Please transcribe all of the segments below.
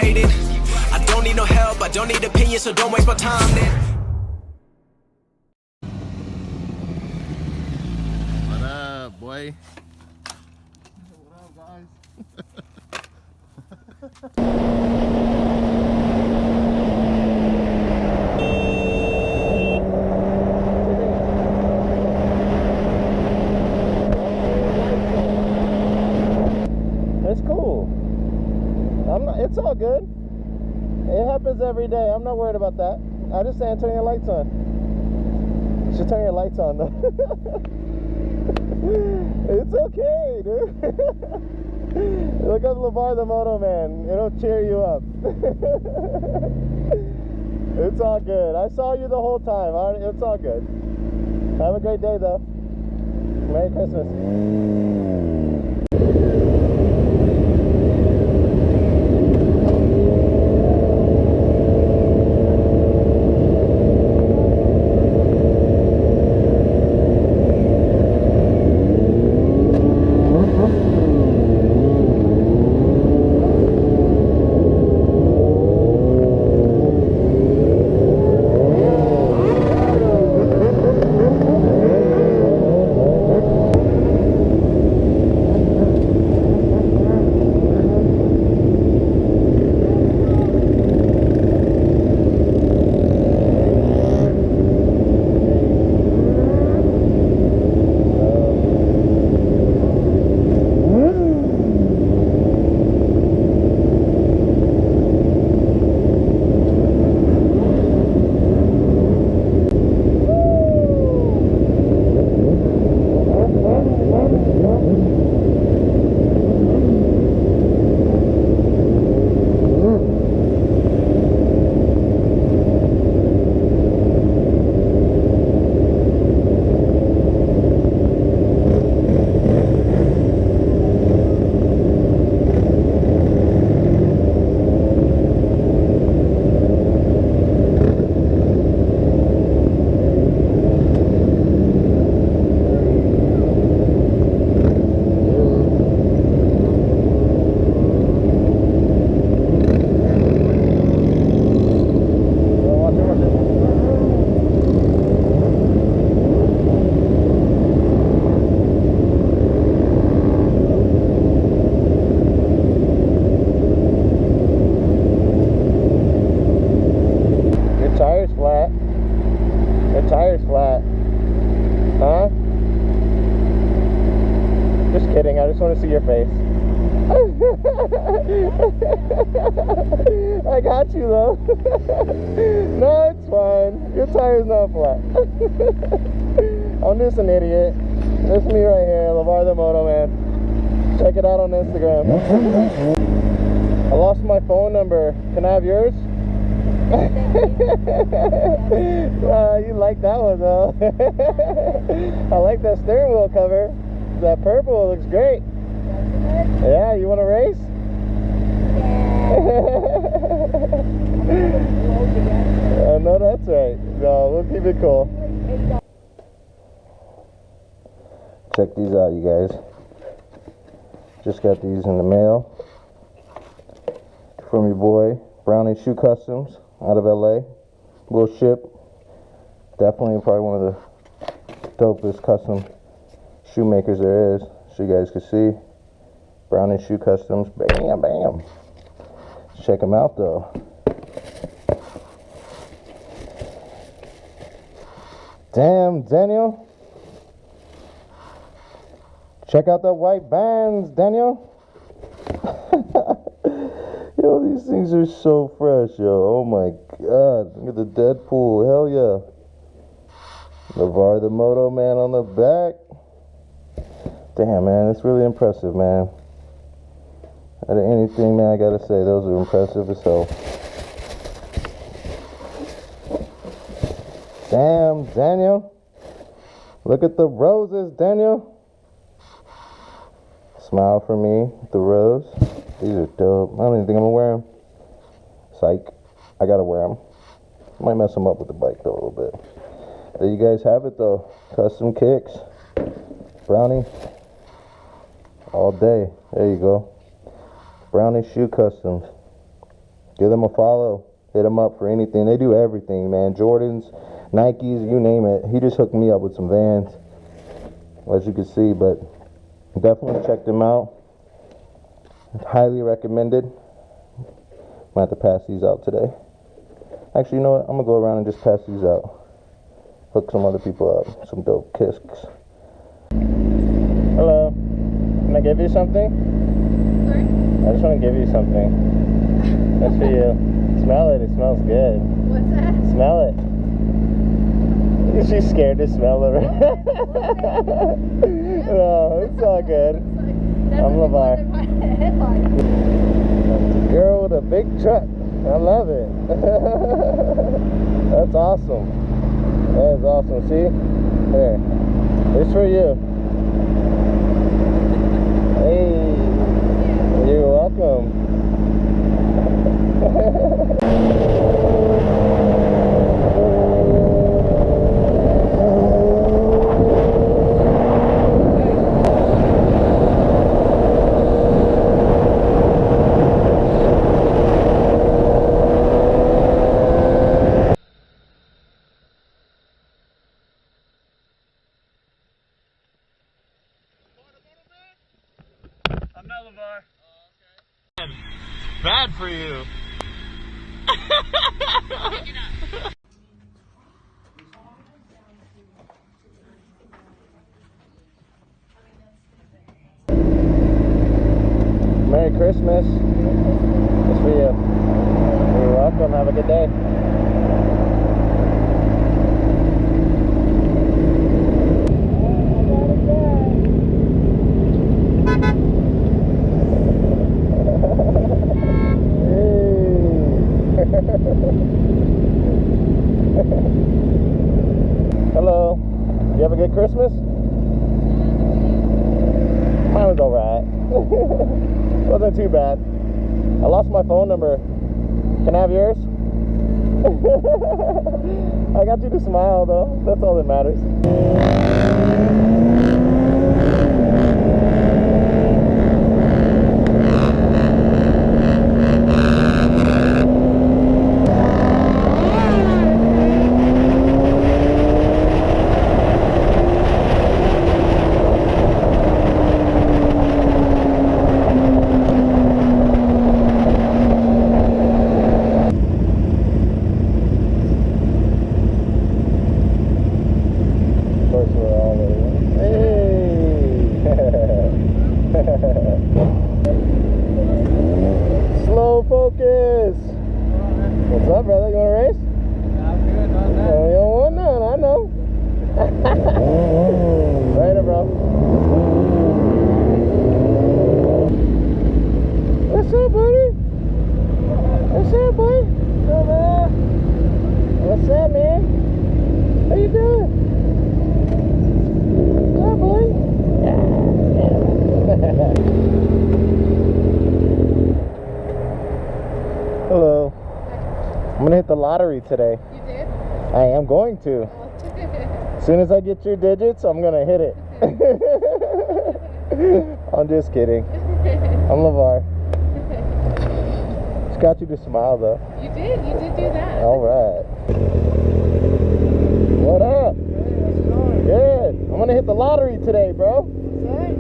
waiting. I don't need no help, I don't need opinions, so don't waste my time then. What up, boy? What up, guys? It's cool. It's all good. It happens every day. I'm not worried about that. I just saying turn your lights on. You should turn your lights on though. It's okay, dude. Look up LeVar the Moto Man. It'll cheer you up. It's all good. I saw you the whole time. It's all good. Have a great day though. Merry Christmas. Huh? Just kidding, I just want to see your face. I got you though. No, it's fine. Your tire's not flat. I'm just an idiot. This is me right here, LeVar the Moto Man. Check it out on Instagram. I lost my phone number. Can I have yours? You like that one though. I like that steering wheel cover. That purple looks great. Yeah, you want to race? No, that's right. No, we'll keep it cool. Check these out, you guys. Just got these in the mail from your boy Brownie Shoe Customs out of LA. We'll ship. Definitely probably one of the dopest custom shoemakers there is, so you guys can see. Brownie Shoe Customs. Bam, bam. Let's check them out though. Damn, Daniel. Check out the white bands, Daniel. Yo, these things are so fresh, yo. Oh my god. Look at the Deadpool. Hell yeah. LeVar the Moto Man on the back. Damn, man. It's really impressive, man. Out of anything, man, I gotta say, those are impressive as hell. Damn, Daniel. Look at the roses, Daniel. Smile for me, the rose. These are dope. I don't even think I'm gonna wear them. Psych. I gotta wear them. Might mess them up with the bike though a little bit. There you guys have it though. Custom kicks. Brownie. All day. There you go. Brownie Shoe Customs. Give them a follow. Hit them up for anything. They do everything, man. Jordans, Nikes, you name it. He just hooked me up with some Vans, as you can see, but definitely check them out. Highly recommended. Might have to pass these out today. Actually, you know what? I'm gonna go around and just pass these out. Hook some other people up. Some dope kisks. Hello. Can I give you something? Sorry? I just want to give you something. That's for you. Smell it. It smells good. What's that? Smell it. She's scared to smell it. No, it's all good. I'm LeVar. That's a girl with a big truck. I love it. That's awesome. That is awesome. See? Here. It's for you. Hey. You're welcome. I'm not LeVar. Oh, okay. Bad for you. Merry Christmas. It's for you. You're welcome. Have a good day. Hello. You have a good Christmas? Mine was alright. Wasn't too bad. I lost my phone number. Can I have yours? I got you to smile though. That's all that matters. Slow focus. What's up, brother? You want to race? I'm good on that. You don't want none, I know. Later, bro. What's up, buddy? What's up, boy? What's up, man? What's up, man? How you doing? What's up, boy? Hello. I'm gonna hit the lottery today. You did? I am going to. As soon as I get your digits, I'm gonna hit it. I'm just kidding. I'm LeVar. Just got you to smile though. You did do that. Alright. What up? Good. I'm gonna hit the lottery today, bro.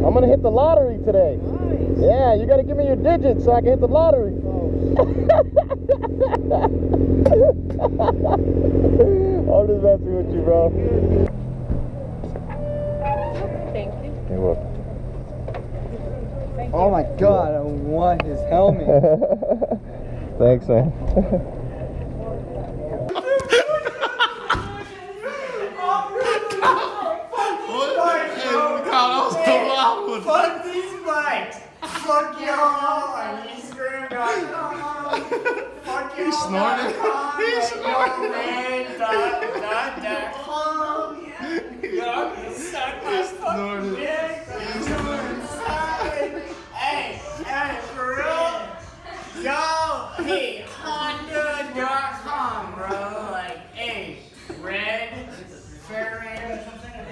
I'm gonna hit the lottery today. Nice. Yeah, you gotta give me your digits so I can hit the lottery. I'm just messing with you, bro. Thank you. You're welcome. Thank you. Oh my god, I want his helmet. Thanks, man. Fuck these bikes! Fuck y'all on Instagram.com! Fuck y'all! He snorted. He snorted. Man.com! Y'all suck my fucking dick! Hey, for real? Yo, hey, Honda.com, bro. Like, hey, red, Farron,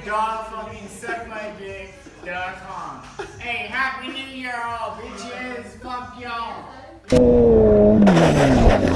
dog fucking suck my dick.com. Hey, Happy New Year, all bitches. Fuck y'all. Mm.